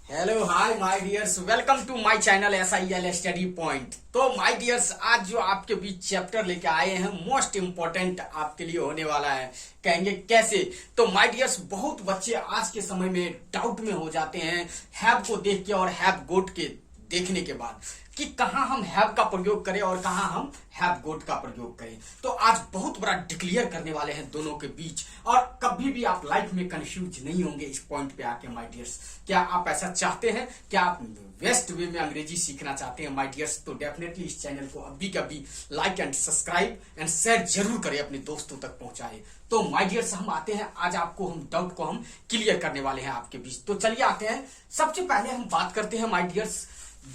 Hello hi my dears, welcome to my channel SIL study point. तो my dears, आज जो आपके बीच chapter लेके आए हैं मोस्ट इम्पोर्टेंट आपके लिए होने वाला है। कहेंगे कैसे? तो माय डियर्स, बहुत बच्चे आज के समय में डाउट में हो जाते हैं हैव को देख के और हैव गोट के देखने के बाद कि कहां हम हैव का प्रयोग करें और कहां हम हैव गोट का प्रयोग करें। तो आज बहुत बड़ा डिक्लेयर करने वाले हैं दोनों के बीच, और कभी भी आप लाइफ में कंफ्यूज नहीं होंगे इस पॉइंट पे आके माय डियर्स। क्या आप ऐसा चाहते हैं? क्या आप वेस्ट वे में अंग्रेजी सीखना चाहते हैं माय डियर्स? तो डेफिनेटली इस चैनल को अभी कभी like and subscribe and share जरूर करें, अपने दोस्तों तक पहुंचाए। तो माय डियर्स, हम आते हैं आज आपको हम डाउट को हम क्लियर करने वाले हैं आपके बीच। तो चलिए आते हैं। सबसे पहले हम बात करते हैं माय डियर्स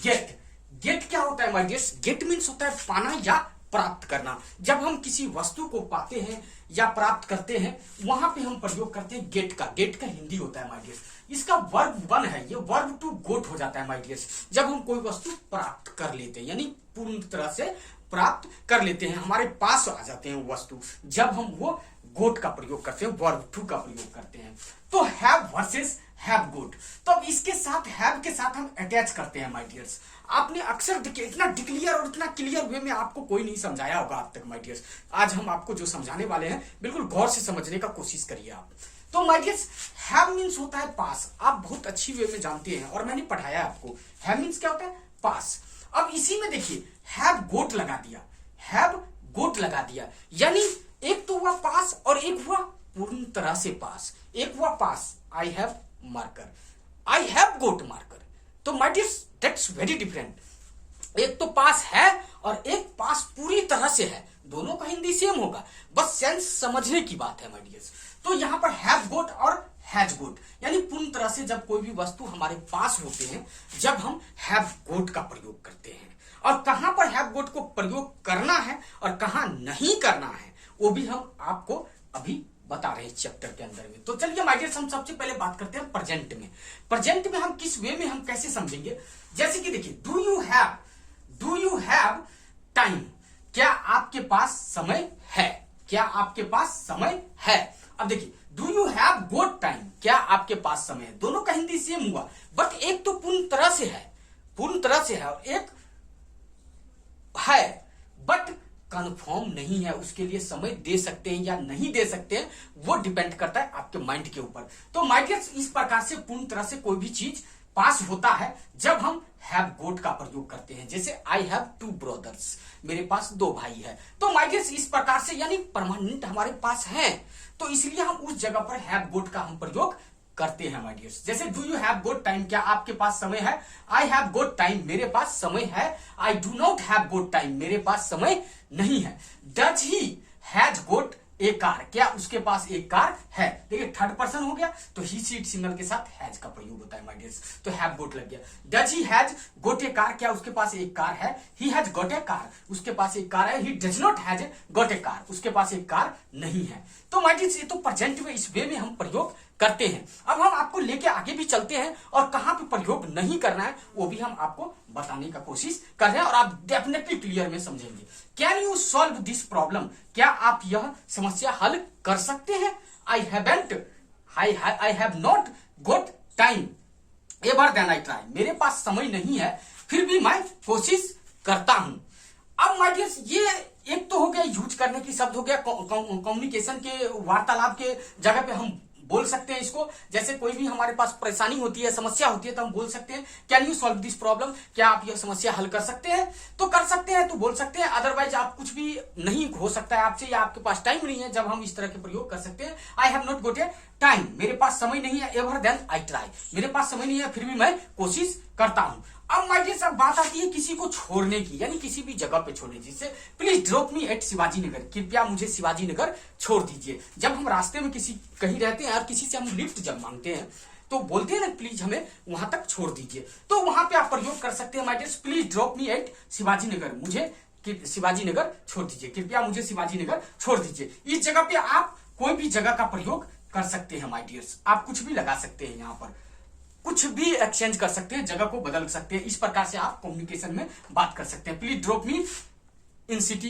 गेट। गेट क्या होता है माय डियर्स? गेट मीन्स होता है पाना या प्राप्त करना। जब हम किसी वस्तु को पाते हैं या प्राप्त करते हैं, वहां पे हम प्रयोग करते हैं गेट का। गेट का हिंदी होता है माय डियर्स, इसका वर्ब वन है, ये वर्ब टू गोट हो जाता है माय डियर्स। जब हम कोई वस्तु प्राप्त कर लेते हैं, यानी पूर्ण तरह से प्राप्त कर लेते हैं, हमारे पास आ जाते हैं वो वस्तु, जब हम वो गोट का प्रयोग करते हैं, वर्ब टू का प्रयोग करते हैं। तो हैव वर्सेस हैव गोट। तो अब इसके साथ हैव के साथ हम अटैच करते हैं माय डियर्स। आपने अक्सर इतना डिक्लियर और इतना क्लियर वे में आपको कोई नहीं समझाया होगा अब तक माय डियर्स। आज हम आपको जो समझाने वाले हैं बिल्कुल गौर से समझने का कोशिश करिए आप। तो माय डियर्स, हैव मीन्स होता है पास। आप बहुत अच्छी वे में जानते हैं और मैंने पढ़ाया आपको। हैव मीन्स क्या होता है? पास। अब इसी में देखिए, हैव गोट लगा दिया, हैव गोट लगा दिया, यानी एक तो हुआ पास और एक हुआ पूर्ण तरह से पास। एक हुआ pass, I have marker, I have got marker. तो my dears, that's very different. एक तो पास है और एक पास पूरी तरह से है। दोनों का हिंदी सेम होगा, बस सेंस समझने की बात है माय डियर्स। तो यहां पर हैव गोट और हैज गोट, यानी पूर्ण तरह से जब कोई भी वस्तु हमारे पास होते हैं, जब हम हैव गोट का प्रयोग करते हैं। और कहां पर हैव गोट को प्रयोग करना है और कहां नहीं करना है, वो भी हम आपको अभी बता रहे हैं चैप्टर के अंदर में। तो चलिए माय डियर्स, हम सबसे पहले बात करते हैं प्रेजेंट में। प्रेजेंट में हम किस वे में हम कैसे समझेंगे? जैसे कि देखिए, डू यू हैव टाइम? क्या आपके पास समय है? क्या आपके पास समय है? अब देखिए, do you have got time? क्या आपके पास समय है? दोनों का हिंदी सेम हुआ, बट एक तो पूर्ण तरह से है, पूर्ण तरह से है, और एक है बट कंफर्म नहीं है। उसके लिए समय दे सकते हैं या नहीं दे सकते हैं, वो डिपेंड करता है आपके माइंड के ऊपर। तो माय डियर्स, इस प्रकार से पूर्ण तरह से कोई भी चीज पास होता है जब हम हैव गोट का प्रयोग करते हैं। जैसे आई हैव 2 ब्रदर्स, मेरे पास 2 भाई है। तो माय डियर्स, इस प्रकार से यानी परमानेंट हमारे पास है, तो इसलिए हम उस जगह पर हैव गोट का हम प्रयोग करते हैं माय डियर्स। जैसे do you have got time? क्या आपके पास समय है? आई हैव गोट टाइम, मेरे पास समय है। I do not have got time, मेरे पास समय नहीं है। Does he has got a car? क्या उसके पास एक कार है? देखिए, थर्ड पर्सन हो गया, तो ही सीट सिंगल के साथ हैज का प्रयोग होता है माय डियर्स, तो हैव गोट लग गया। Does he has got a car? क्या उसके पास एक कार है? ही हैज गोट ए कार, उसके पास एक कार है। He does not has got a car, उसके पास एक कार नहीं है। तो माय डियर्स, ये तो प्रेजेंट में इस वे में हम प्रयोग करते हैं। अब हम आपको लेके आगे भी चलते हैं और कहां पे प्रयोग नहीं करना है वो भी हम आपको बताने का कोशिश कर रहे हैं, और आप डेफिनेटली क्लियर में समझेंगे। Can you solve this problem? क्या आप यह समस्या हल कर सकते हैं? I have not got time ever then I try, मेरे पास समय नहीं है फिर भी मैं कोशिश करता हूं। अब माय डियर्स, ये एक तो हो गया यूज करने की शब्द, हो गया कम्युनिकेशन के वार्तालाप के जगह पे हम बोल सकते हैं इसको। जैसे कोई भी हमारे पास परेशानी होती है, समस्या होती है, तो हम बोल सकते हैं can you solve this problem? क्या आप यह समस्या हल कर सकते हैं? तो कर सकते हैं तो बोल सकते हैं, अदरवाइज आप कुछ भी नहीं हो सकता है आपसे, या आपके पास टाइम नहीं है, जब हम इस तरह के प्रयोग कर सकते हैं। I have not got A time, मेरे पास समय नहीं है। एवर देन आई ट्राई, मेरे पास समय नहीं है फिर भी मैं कोशिश करता हूं। अब माय डियर, अब बात आती है किसी को छोड़ने की, यानी किसी भी जगह पे छोड़ने की। जैसे please drop me at Shivaji Nagar, कृपया मुझे शिवाजी नगर छोड़ दीजिए। जब हम रास्ते में किसी कहीं रहते हैं और किसी से हम लिफ्ट जब मांगते हैं तो बोलते हैं ना, प्लीज हमें वहां तक छोड़ दीजिए, तो वहां पे आप प्रयोग कर सकते हैं my dear, please drop me at Shivaji Nagar, मुझे शिवाजी नगर छोड़ दीजिए, कृपया मुझे शिवाजी नगर छोड़ दीजिए। इस जगह पे आप कोई भी जगह का प्रयोग कर सकते हैं माय डियर्स। आप कुछ भी लगा सकते हैं, यहाँ पर कुछ भी एक्सचेंज कर सकते हैं, जगह को बदल सकते हैं। इस प्रकार से आप कम्युनिकेशन में बात कर सकते हैं। Please drop me in city,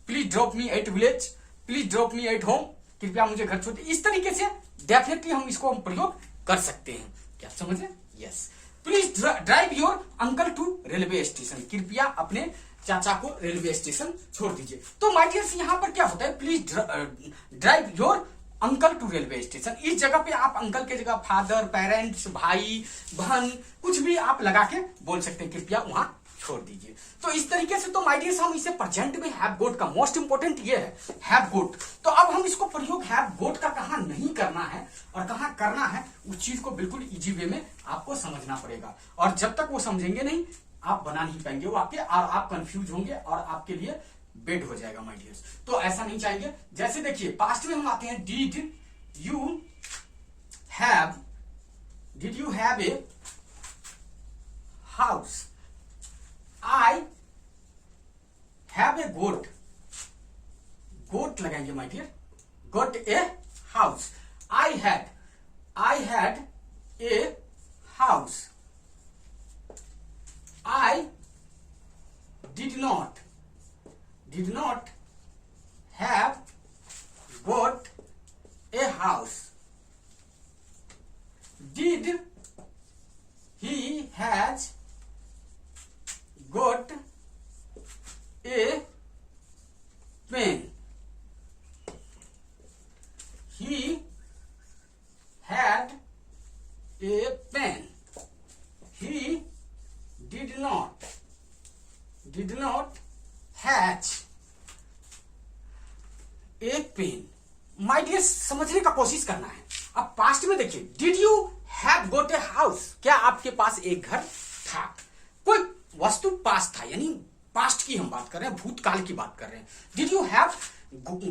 please drop me at village, please drop me at home, कृपया मुझे घर छोड़। इस तरीके से डेफिनेटली हम इसको प्रयोग कर सकते हैं। क्या समझ रहे? Yes. Please drive your uncle to railway station, कृपया अपने चाचा को रेलवे स्टेशन छोड़ दीजिए। तो माय डियर्स यहाँ पर क्या होता है, please drive your uncle to railway station. इस जगह पे आप अंकल के जगह फादर, पेरेंट्स, भाई, बहन, कुछ भी आप लगा के बोल सकते हैं, कृपया वहां छोड़ दीजिए। तो इस तरीके से तो माय डियर्स हम इसे प्रेजेंट में हैव गोट का मोस्ट इंपोर्टेंट ये है हैव गोट। तो अब हम इसको प्रयोग हैव गोट का कहां नहीं करना है और कहां करना है, उस चीज को बिल्कुल इजी वे में आपको समझना पड़ेगा। और जब तक वो समझेंगे नहीं, आप बना नहीं पाएंगे वो आपके, और आप कंफ्यूज होंगे और आपके लिए बेड हो जाएगा माय डियर्स। तो ऐसा नहीं चाहेंगे। जैसे देखिए पास्ट में हम आते हैं, did you have a house, I have a got, got लगाएंगे my dear, got a house. I had a house, I did not have got a house, did he has got a pen, he had a pen, he did not hatch एक pen. My dear समझने का कोशिश करना है। अब past में देखिए, did you have got a house, क्या आपके पास एक घर था? कोई वस्तु पास था, यानी पास्ट की हम बात कर रहे हैं, भूतकाल की बात कर रहे हैं। Did you have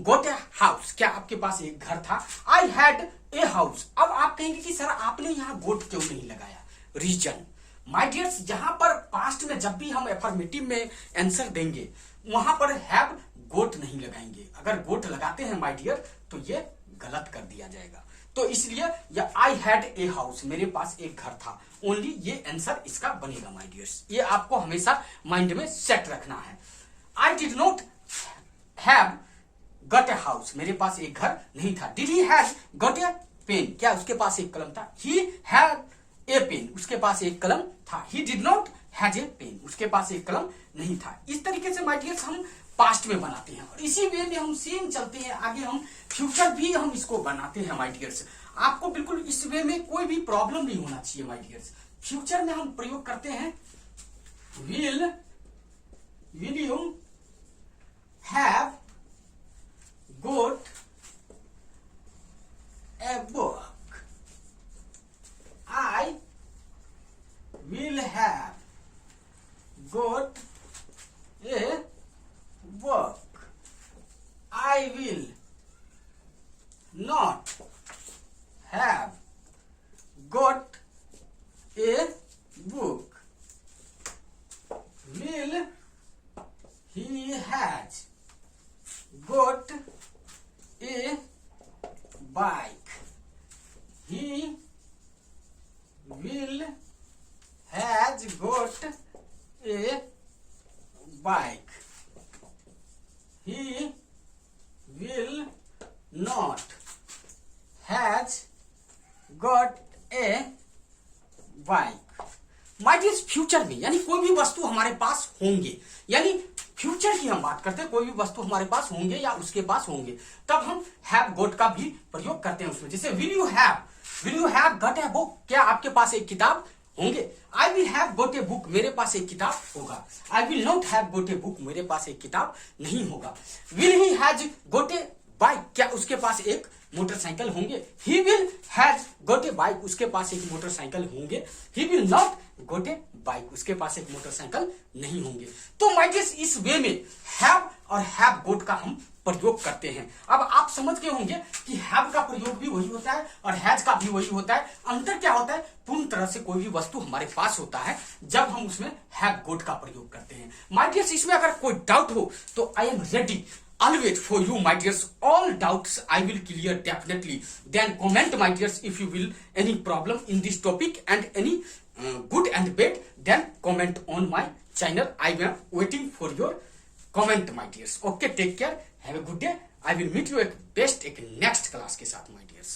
got a house, क्या आपके पास एक घर था? आई हैड ए हाउस। अब आप कहेंगे कि सर आपने यहां गोट क्यों नहीं लगाया? रीजन माय डियर्स, जहां पर पास्ट में जब भी हम एफर्मेटिव में आंसर देंगे वहां पर हैव गोट नहीं लगाएंगे। अगर गोट लगाते हैं माय डियर तो ये गलत कर दिया जाएगा। तो इसलिए ये आई हैड ए हाउस, मेरे पास एक घर था, ओनली ये आंसर इसका बनेगा माय डियर्स। ये आपको हमेशा माइंड में सेट रखना है। I did not have got a house, मेरे पास एक घर नहीं था। Did he has got a pen, क्या उसके पास एक कलम था? ही हैड ए पेन, उसके पास एक कलम था। He did not has a pen, उसके पास एक कलम नहीं था। इस तरीके से माय डियर्स हम पास्ट में बनाते हैं और इसी वे में हम सेम चलते हैं आगे, हम फ्यूचर भी हम इसको बनाते हैं माय डियर्स। आपको बिल्कुल इस वे में कोई भी प्रॉब्लम नहीं होना चाहिए माय डियर्स। फ्यूचर में हम प्रयोग करते हैं will you have got a book, I will have got a work, I will not have got a book, will he has got a bike, he will has got a bike, he will not has got a bike। My dear future में यानी कोई भी वस्तु हमारे पास होंगे, यानी future की हम बात करते हैं, कोई भी वस्तु हमारे पास होंगे या उसके पास होंगे, तब हम हैव गोट का भी प्रयोग करते हैं उसमें। जैसे will you have got a book, क्या आपके पास एक किताब होंगे? I will have got a book, मेरे पास एक किताब होगा। I will not have got a book, मेरे पास एक किताब नहीं होगा। Will he has got a bike, क्या उसके पास एक मोटरसाइकिल होंगे? He will has got a bike, उसके पास एक मोटरसाइकिल होंगे। He will not got a bike, उसके पास एक मोटरसाइकिल नहीं होंगे। तो माय डियर इस वे में हैव और हैव गोट का हम प्रयोग करते हैं। अब आप समझ गए होंगे कि हैव का प्रयोग भी वही होता है और हैज का भी वही होता है। अंतर क्या होता है? पूर्ण तरह से कोई भी वस्तु हमारे पास होता है जब हम उसमें हैव गोट का प्रयोग करते हैं। माय डियर्स इसमें अगर कोई डाउट हो तो I am ready always for you my dears, all doubts I will clear definitely. Then comment my dears if you will any problem in this topic and any good and bad, then comment on my channel. I am waiting for your comment my dears. Okay, take care, have a good day. I will meet you at best एक next class के साथ my dears.